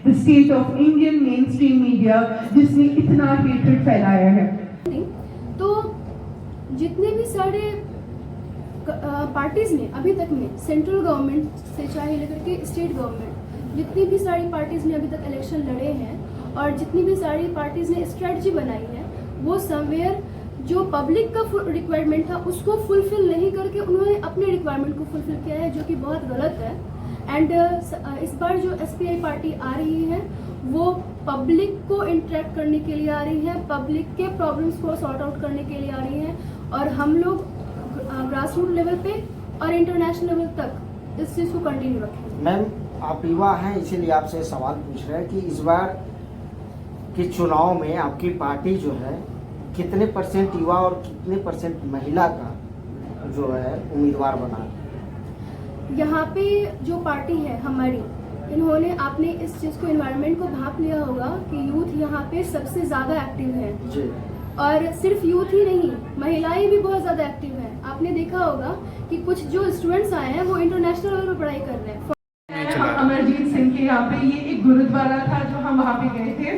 The state of Indian main stream media जिसने इतना hatred फैलाया है। तो जितने भी सारे पार्टीज़ ने अभी तक में सेंट्रल गवर्नमेंट से चाहे लेकर के स्टेट गवर्नमेंट, जितनी भी सारी पार्टीज़ ने अभी तक इलेक्शन लड़े हैं और जितनी भी सारी पार्टीज़ ने स्ट्रेटजी बनाई है, वो समवेयर जो पब्लिक का रिक्वायरमेंट था उसको फुलफिल नहीं करके उन्होंने अपने रिक्वायरमेंट को फुलफिल किया है, जो कि बहुत गलत है। एंड इस बार जो SPI पार्टी आ रही है वो पब्लिक को इंटरेक्ट करने के लिए आ रही है, पब्लिक के प्रॉब्लम्स को सॉर्ट आउट करने के लिए आ रही है, और हम लोग ग्रास रूट लेवल पे और इंटरनेशनल लेवल तक इस चीज़ को कंटिन्यू रखेंगे। मैम, आप युवा हैं इसीलिए आपसे सवाल पूछ रहे हैं कि इस बार के चुनाव में आपकी पार्टी जो है कितने % युवा और कितने % महिला का जो है उम्मीदवार बना? यहाँ पे जो पार्टी है हमारी, इन्होंने आपने इस चीज़ को इन्वायरमेंट को भाप लिया होगा कि यूथ यहाँ पे सबसे ज़्यादा एक्टिव है जी। और सिर्फ यूथ ही नहीं, महिलाएं भी बहुत ज़्यादा एक्टिव हैं। आपने देखा होगा कि कुछ जो स्टूडेंट्स आए हैं वो इंटरनेशनल लेवल पर पढ़ाई कर रहे हैं। अमरजीत सिंह के यहाँ पे ये एक गुरुद्वारा था जो हम वहाँ पे गए थे,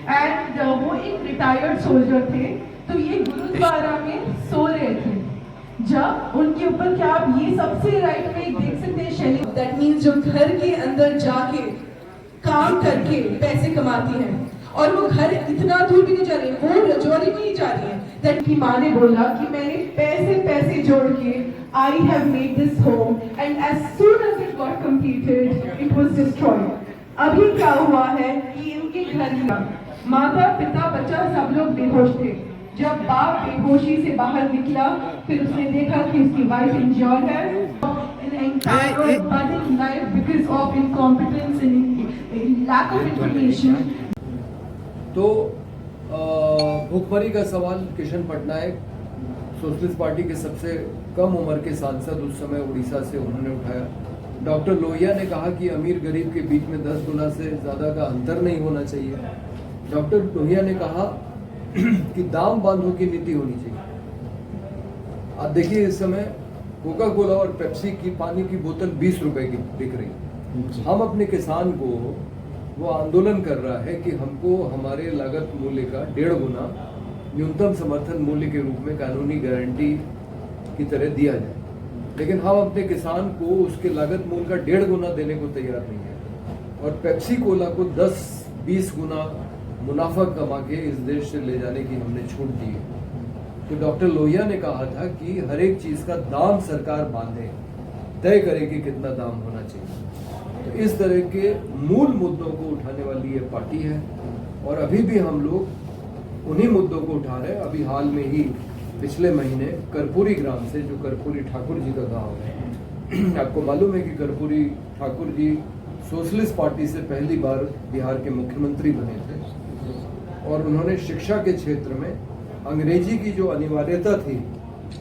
एंड वो एक रिटायर्ड सोल्जर थे, तो ये गुरुद्वारा में सो रहे थे जब उनके ऊपर, क्या आप ये सबसे राइट में देख सकते हैं शैली, दैट मीन्स जो घर के अंदर जाके काम करके पैसे कमाती हैं और वो घर इतना दूर भी नहीं जा रही, वो रजौरी में ही जा रही है। दैट की माँ ने बोला कि मैंने पैसे जोड़ के I have made this home and as soon as it got completed it was destroyed. अभी क्या हुआ है कि इनके घर में माता पिता बच्चा सब लोग बेहोश थे। जब बाप बेहोशी से बाहर निकला, फिर उसने देखा कि उसकी वाइफ इंजर्ड है, because of incompetence and lack of information. तो भुखमरी का सवाल किशन पटनायक, सोशलिस्ट पार्टी के सबसे कम उम्र के सांसद उस समय उड़ीसा से, उन्होंने उठाया। डॉक्टर लोहिया ने कहा कि अमीर गरीब के बीच में 10 गुना से ज़्यादा का अंतर नहीं होना चाहिए। डॉक्टर लोहिया ने कहा कि दाम बांधो की नीति होनी चाहिए। आप देखिए इस समय कोका कोला और पेप्सी की पानी की बोतल 20 रुपए की बिक रही है। हम अपने किसान को, वो आंदोलन कर रहा है कि हमको हमारे लागत मूल्य का 1.5 गुना न्यूनतम समर्थन मूल्य के रूप में कानूनी गारंटी की तरह दिया जाए, लेकिन हम अपने किसान को उसके लागत मूल्य का 1.5 गुना देने को तैयार नहीं है, और पेप्सी कोला को 10-20 गुना मुनाफा कमा के इस देश से ले जाने की हमने छूट दी है। तो डॉक्टर लोहिया ने कहा था कि हर एक चीज का दाम सरकार बांधे, तय करे कि कितना दाम होना चाहिए। तो इस तरह के मूल मुद्दों को उठाने वाली ये पार्टी है, और अभी भी हम लोग उन्हीं मुद्दों को उठा रहे हैं। अभी हाल में ही पिछले महीने कर्पूरी ग्राम से, जो कर्पूरी ठाकुर जी का गांव है, आपको मालूम है कि कर्पूरी ठाकुर जी सोशलिस्ट पार्टी से पहली बार बिहार के मुख्यमंत्री बने थे, और उन्होंने शिक्षा के क्षेत्र में अंग्रेजी की जो अनिवार्यता थी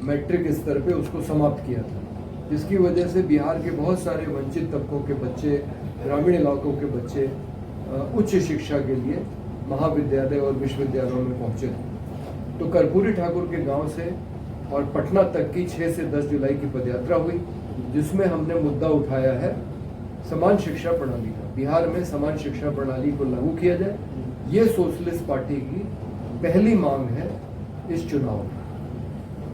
मैट्रिक स्तर पे, उसको समाप्त किया था, जिसकी वजह से बिहार के बहुत सारे वंचित तबकों के बच्चे, ग्रामीण इलाकों के बच्चे उच्च शिक्षा के लिए महाविद्यालय और विश्वविद्यालयों में पहुंचे थे। तो कर्पूरी ठाकुर के गांव से और पटना तक की 6 से 10 जुलाई की पदयात्रा हुई, जिसमें हमने मुद्दा उठाया है समान शिक्षा प्रणाली का। बिहार में समान शिक्षा प्रणाली को लागू किया जाए, ये सोशलिस्ट पार्टी की पहली मांग है इस चुनाव में।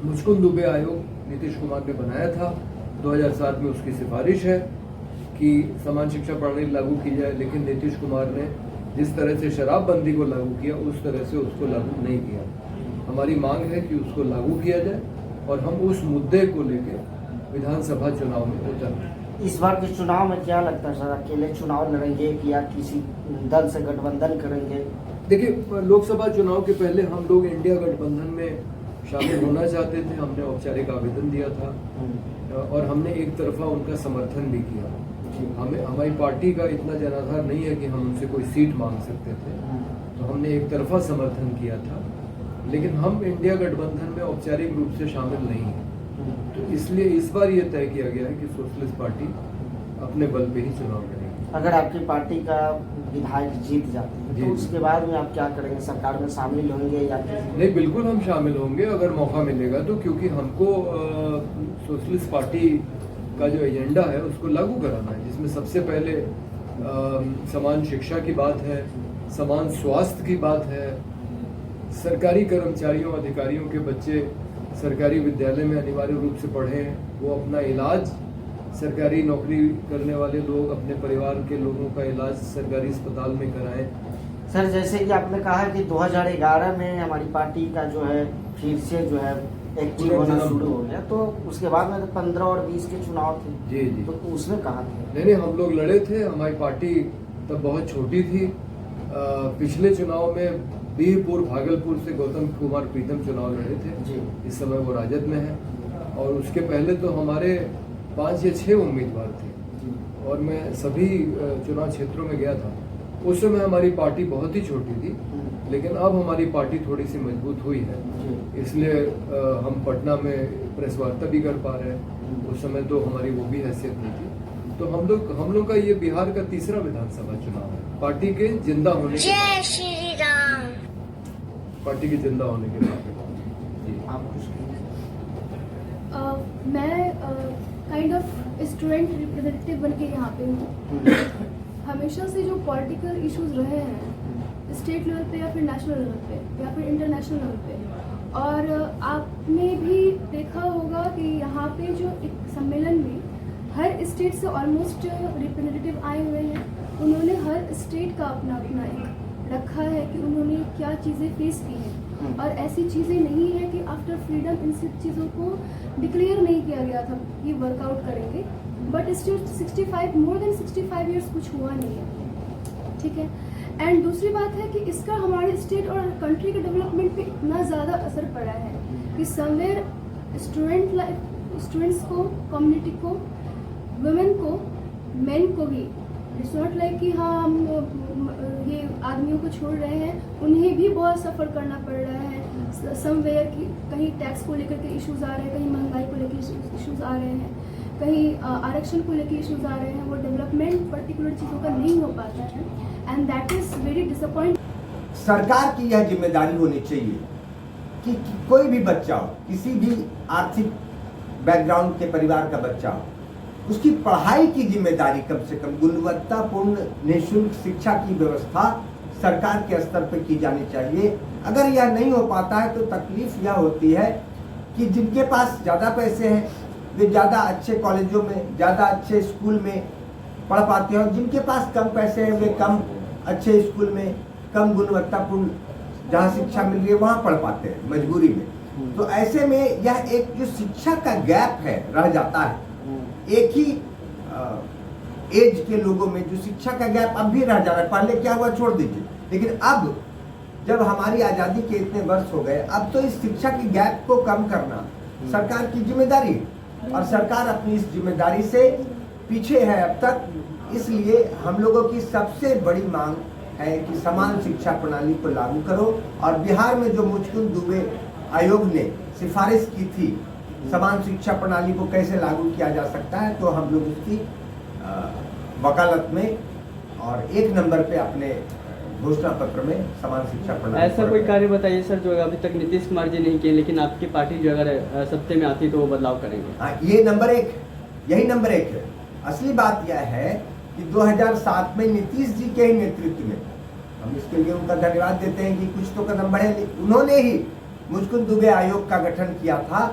मुचकुंद दुबे आयोग नीतीश कुमार ने बनाया था 2007 में, उसकी सिफारिश है कि समान शिक्षा प्रणाली लागू की जाए, लेकिन नीतीश कुमार ने जिस तरह से शराबबंदी को लागू किया उस तरह से उसको लागू नहीं किया। हमारी मांग है कि उसको लागू किया जाए और हम उस मुद्दे को लेकर विधानसभा चुनाव में उतरें। इस बार के चुनाव में क्या लगता है सर, अकेले चुनाव लड़ेंगे या किसी दल से गठबंधन करेंगे? देखिए, लोकसभा चुनाव के पहले हम लोग इंडिया गठबंधन में शामिल होना चाहते थे। हमने औपचारिक आवेदन दिया था और हमने एक तरफा उनका समर्थन भी किया। हमारी पार्टी का इतना जनाधार नहीं है कि हम उनसे कोई सीट मांग सकते थे, तो हमने एक तरफा समर्थन किया था, लेकिन हम इंडिया गठबंधन में औपचारिक रूप से शामिल नहीं हैं। तो इसलिए इस बार ये तय किया गया है कि सोशलिस्ट पार्टी अपने बल पे ही चुनाव लड़ेगी। अगर आपकी पार्टी का विधायक जीत जाते हैं तो उसके बाद में आप क्या करेंगे? सरकार में शामिल होंगे या नहीं? बिल्कुल हम शामिल होंगे अगर मौका मिलेगा तो, क्योंकि हमको सोशलिस्ट पार्टी का जो एजेंडा है उसको लागू कराना है, जिसमें सबसे पहले समान शिक्षा की बात है, समान स्वास्थ्य की बात है, सरकारी कर्मचारियों अधिकारियों के बच्चे सरकारी विद्यालय में अनिवार्य रूप से पढ़ें, वो अपना इलाज, सरकारी नौकरी करने वाले लोग अपने परिवार के लोगों का इलाज सरकारी अस्पताल में कराएं। सर जैसे कि आपने कहा कि 2011 में हमारी पार्टी का जो है फिर से जो है एक्टिव होना शुरू हो गया, तो उसके बाद में तो 15 और 20 के चुनाव थे। जी जी। तो उसमें कहाँ थे? नहीं, हम लोग लड़े थे। हमारी पार्टी तब बहुत छोटी थी। पिछले चुनाव में बीहपुर भागलपुर से गौतम कुमार प्रीतम चुनाव लड़े थे जी। इस समय वो राजद में है, और उसके पहले तो हमारे 5 या 6 उम्मीदवार थे और मैं सभी चुनाव क्षेत्रों में गया था। उस समय हमारी पार्टी बहुत ही छोटी थी, लेकिन अब हमारी पार्टी थोड़ी सी मजबूत हुई है, इसलिए हम पटना में प्रेस वार्ता भी कर पा रहे हैं। उस समय तो हमारी वो भी हैसियत नहीं थी। तो हम लोग का ये बिहार का तीसरा विधानसभा चुनाव है पार्टी के जिंदा होने के बाद। जय श्री राम। पार्टी के जिंदा होने के बाद जी। आप कुछ मैं काइंड ऑफ स्टूडेंट रिप्रेजेंटेटिव बन के यहाँ पे हूँ। हमेशा से जो पॉलिटिकल इश्यूज रहे हैं स्टेट लेवल पे या फिर नेशनल लेवल पे या फिर इंटरनेशनल लेवल पे, और आपने भी देखा होगा कि यहाँ पे जो एक सम्मेलन में हर स्टेट से ऑलमोस्ट रिप्रेजेंटेटिव आए हुए हैं। उन्होंने हर स्टेट का अपना अपना एक रखा है कि उन्होंने क्या चीज़ें फेस की हैं, और ऐसी चीज़ें नहीं है कि आफ्टर फ्रीडम इन सब चीज़ों को डिक्लेयर नहीं किया गया था कि वर्कआउट करेंगे, but still 65 more than 65 years कुछ हुआ नहीं है, ठीक है। एंड दूसरी बात है कि इसका हमारे स्टेट और कंट्री के डेवलपमेंट पे इतना ज़्यादा असर पड़ा है कि समवेयर स्टूडेंट्स को, कम्युनिटी को, वुमेन को, मेन को भी, इट्स नॉट लाइक कि हाँ हम ये आदमियों को छोड़ रहे हैं, उन्हें भी बहुत सफ़र करना पड़ रहा है समवेयर कि कहीं टैक्स को लेकर के इश्यूज़ आ रहे हैं, कहीं महंगाई को लेकर इश्यूज़ आ रहे हैं, कहीं आरक्षण को लेकर इश्यूज़ आ रहे हैं। वो डेवलपमेंट पर्टिकुलर चीज़ों का नहीं हो पाता है, and that is very disappoint. सरकार की यह जिम्मेदारी होनी चाहिए कि कोई भी बच्चा हो, किसी भी आर्थिक बैकग्राउंड के परिवार का बच्चा हो, उसकी पढ़ाई की जिम्मेदारी कम से कम गुणवत्तापूर्ण निःशुल्क शिक्षा की व्यवस्था सरकार के स्तर पर की जानी चाहिए। अगर यह नहीं हो पाता है तो तकलीफ यह होती है कि जिनके पास ज़्यादा पैसे हैं वे ज़्यादा अच्छे कॉलेजों में, ज़्यादा अच्छे स्कूल में पढ़ पाते हैं, और जिनके पास कम पैसे हैं वे कम अच्छे स्कूल में, कम गुणवत्तापूर्ण जहाँ शिक्षा मिल रही है वहाँ पढ़ पाते हैं मजबूरी में। तो ऐसे में यह एक जो शिक्षा का गैप है रह जाता है। एक ही एज के लोगों में जो शिक्षा का गैप अब भी रह जा रहा है। पहले क्या हुआ छोड़ दीजिए, लेकिन अब जब हमारी आज़ादी के इतने वर्ष हो गए, अब तो इस शिक्षा के गैप को कम करना सरकार की जिम्मेदारी है, और सरकार अपनी इस जिम्मेदारी से पीछे है अब तक। इसलिए हम लोगों की सबसे बड़ी मांग है कि समान शिक्षा प्रणाली को लागू करो, और बिहार में जो मुचकुंद दुबे आयोग ने सिफारिश की थी समान शिक्षा प्रणाली को कैसे लागू किया जा सकता है, तो हम लोग उसकी वकालत में और 1 नंबर पे अपने घोषणा पत्र में समान शिक्षा प्रणाली। ऐसा कोई कार्य बताइए सर जो अभी तक नीतीश कुमार जी नहीं किए, लेकिन आपकी पार्टी जो अगर सत्ते में आती तो वो बदलाव करेंगे। हाँ, ये नंबर 1, यही नंबर 1 है। असली बात यह है कि 2007 में नीतीश जी के ही नेतृत्व में, हम इसके लिए उनका धन्यवाद देते हैं कि कुछ तो कदम बढ़े, उन्होंने ही मुचकुंद दुबे आयोग का गठन किया था